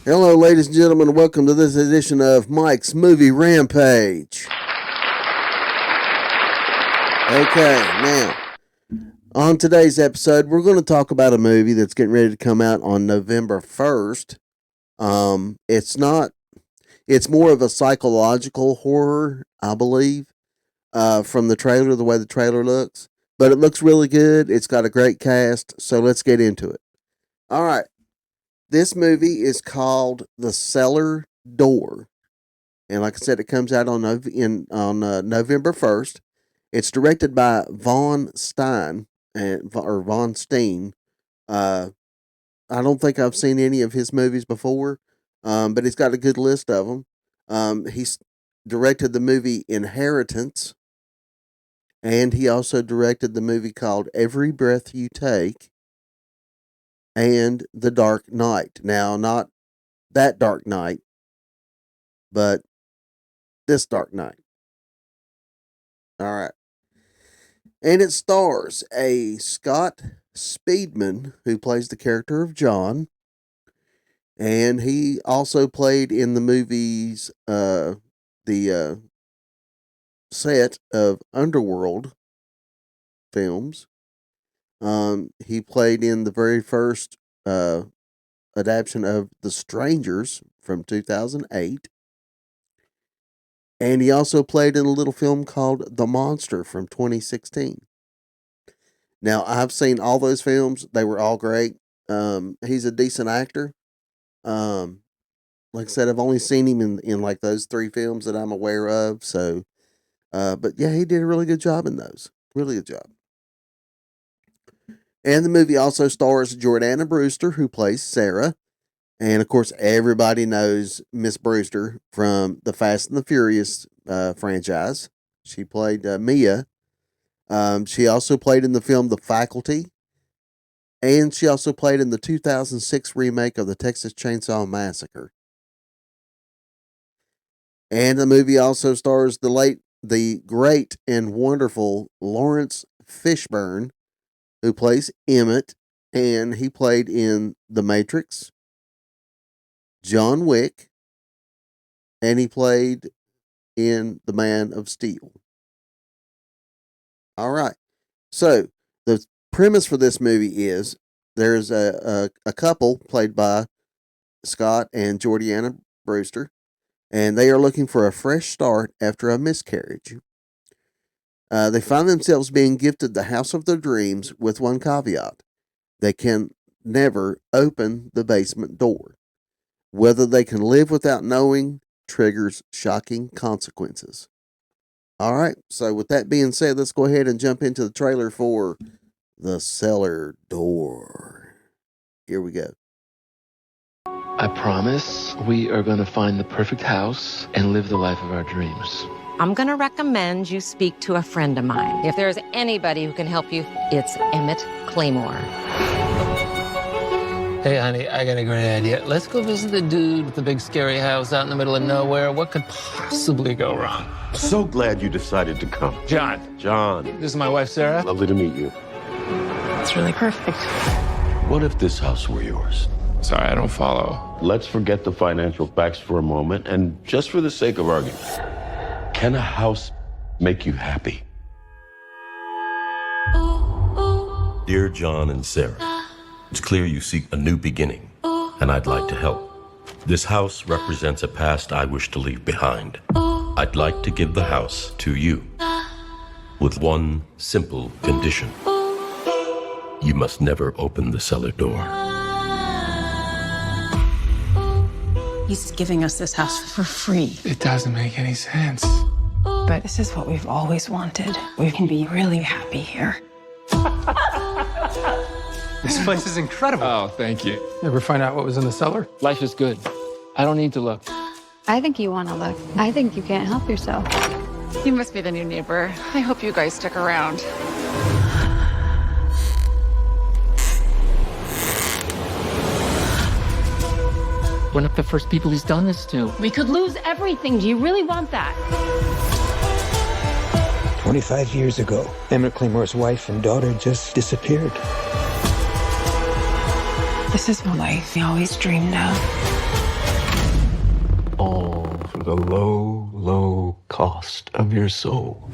Hello, ladies and gentlemen, and welcome to this edition of Mike's Movie Rampage. Okay, now, on today's episode, we're going to talk about a movie that's getting ready to come out on November 1st. It's more of a psychological horror, I believe, from the trailer, the way the trailer looks. But it looks really good. It's got a great cast, so let's get into it. All right. This movie is called The Cellar Door. And like I said, it comes out on November 1st. It's directed by Von Stein, or Von Steen. I don't think I've seen any of his movies before, but he's got a good list of them. He's directed the movie Inheritance, and he also directed the movie called Every Breath You Take and The Dark Knight. Now, not that Dark Knight, but this Dark Knight. All right. And it stars a Scott Speedman, who plays the character of John. And he also played in the movies, the set of Underworld films. He played in the very first adaptation of The Strangers from 2008. And he also played in a little film called The Monster from 2016. Now, I've seen all those films. They were all great. He's a decent actor. Like I said, I've only seen him in like those three films that I'm aware of. So, but yeah, he did a really good job in those. Really good job. And the movie also stars Jordana Brewster, who plays Sarah. And of course, everybody knows Miss Brewster from the Fast and the Furious franchise. She played Mia. She also played in the film The Faculty. And she also played in the 2006 remake of the Texas Chainsaw Massacre. And the movie also stars the great and wonderful Lawrence Fishburne, who plays Emmett, and he played in The Matrix, John Wick, and he played in The Man of Steel. All right. So, the premise for this movie is there's a couple played by Scott and Jordana Brewster, and they are looking for a fresh start after a miscarriage. They find themselves being gifted the house of their dreams with one caveat. They can never open the basement door. Whether they can live without knowing triggers shocking consequences. All right, so with that being said, let's go ahead and jump into the trailer for The Cellar Door. Here we go. I promise we are going to find the perfect house and live the life of our dreams. I'm going to recommend you speak to a friend of mine. If there's anybody who can help you, it's Emmett Claymore. Hey, honey, I got a great idea. Let's go visit the dude with the big scary house out in the middle of nowhere. What could possibly go wrong? So glad you decided to come. John. John. This is my wife, Sarah. Lovely to meet you. It's really perfect. What if this house were yours? Sorry, I don't follow. Let's forget the financial facts for a moment, and just for the sake of argument, can a house make you happy? Dear John and Sarah, it's clear you seek a new beginning, and I'd like to help. This house represents a past I wish to leave behind. I'd like to give the house to you, with one simple condition. You must never open the cellar door. He's giving us this house for free. It doesn't make any sense. But this is what we've always wanted. We can be really happy here. This place is incredible. Oh, thank you. Ever find out what was in the cellar? Life is good. I don't need to look. I think you want to look. I think you can't help yourself. You must be the new neighbor. I hope you guys stick around. We're not the first people he's done this to. We could lose everything. Do you really want that? 25 years ago, Emmett Claymore's wife and daughter just disappeared. This is the life we always dreamed of. for the low, low cost of your soul.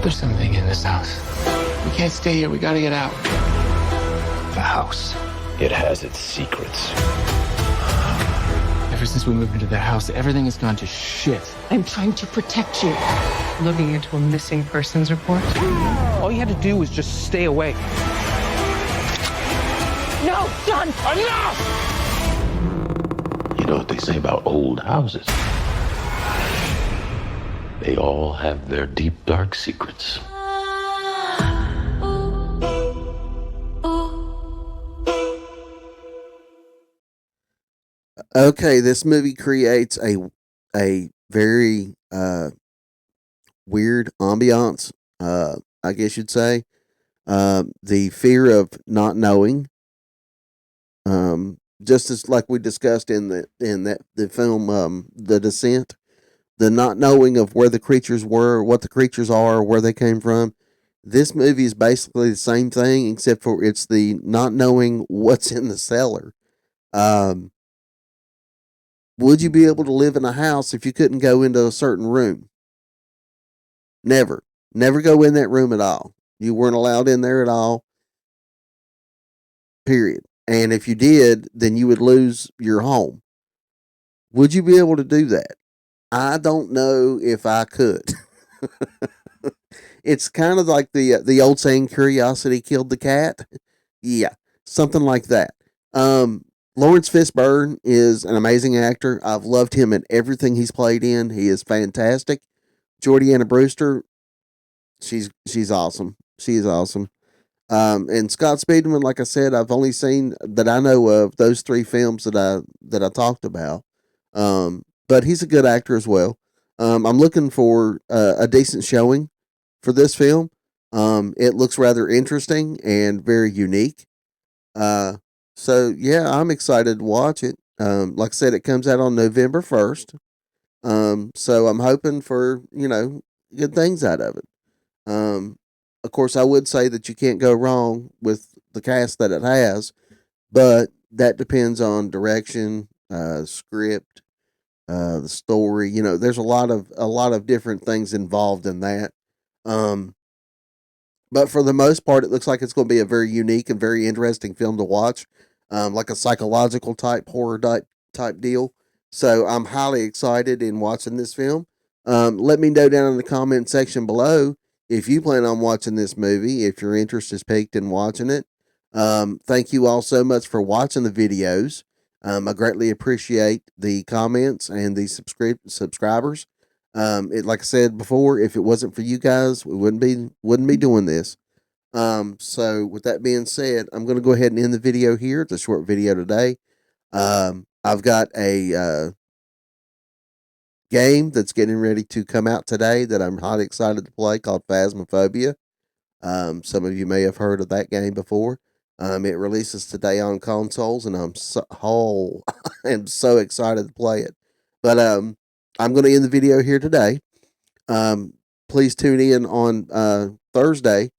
There's something in this house. We can't stay here. We gotta get out. The house, it has its secrets. Ever since we moved into the house, everything has gone to shit. I'm trying to protect you. Looking into a missing persons report? All you had to do was just stay away. No, John! Enough! You know what they say about old houses? They all have their deep, dark secrets. Okay, this movie creates a very weird ambiance, I guess you'd say. The fear of not knowing, just as like we discussed in the film, The Descent, the not knowing of where the creatures were, what the creatures are, where they came from. This movie is basically the same thing, except for it's the not knowing what's in the cellar. Um, would you be able to live in a house if you couldn't go into a certain room? Never. Never go in that room at all. You weren't allowed in there at all. Period. And if you did, then you would lose your home. Would you be able to do that? I don't know if I could. It's kind of like the old saying, "Curiosity killed the cat." Yeah, something like that. Lawrence Fishburne is an amazing actor. I've loved him in everything he's played in. He is fantastic. Jordiana Brewster, she's awesome. She's awesome. And Scott Speedman, like I said, I've only seen that I know of those three films that I talked about. But he's a good actor as well. I'm looking for a decent showing for this film. It looks rather interesting and very unique. So yeah, I'm excited to watch it. Like I said, it comes out on November 1st. So I'm hoping for, good things out of it. Of course, I would say that you can't go wrong with the cast that it has, but that depends on direction, script, the story. There's a lot of different things involved in that. Um, but for the most part, it looks like it's going to be a very unique and very interesting film to watch, like a psychological type horror type deal. So I'm highly excited in watching this film. Let me know down in the comment section below if you plan on watching this movie, if your interest is piqued in watching it. Thank you all so much for watching the videos. I greatly appreciate the comments and the subscribers. Like I said before, if it wasn't for you guys, we wouldn't be doing this. So with that being said, I'm going to go ahead and end the video here. It's a short video today. I've got a game that's getting ready to come out today that I'm highly excited to play called Phasmophobia. Some of you may have heard of that game before. It releases today on consoles, and I'm so excited to play it. But I'm going to end the video here today. Please tune in on Thursday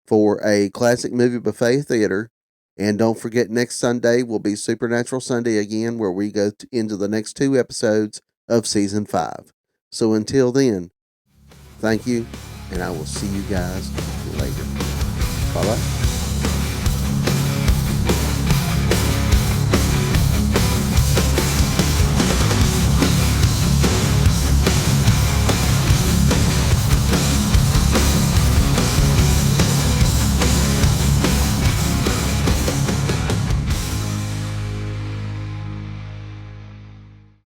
for a classic movie buffet theater. And don't forget, next Sunday will be Supernatural Sunday again, where we go into the next 2 episodes of Season 5. So until then, thank you, and I will see you guys later. Bye-bye.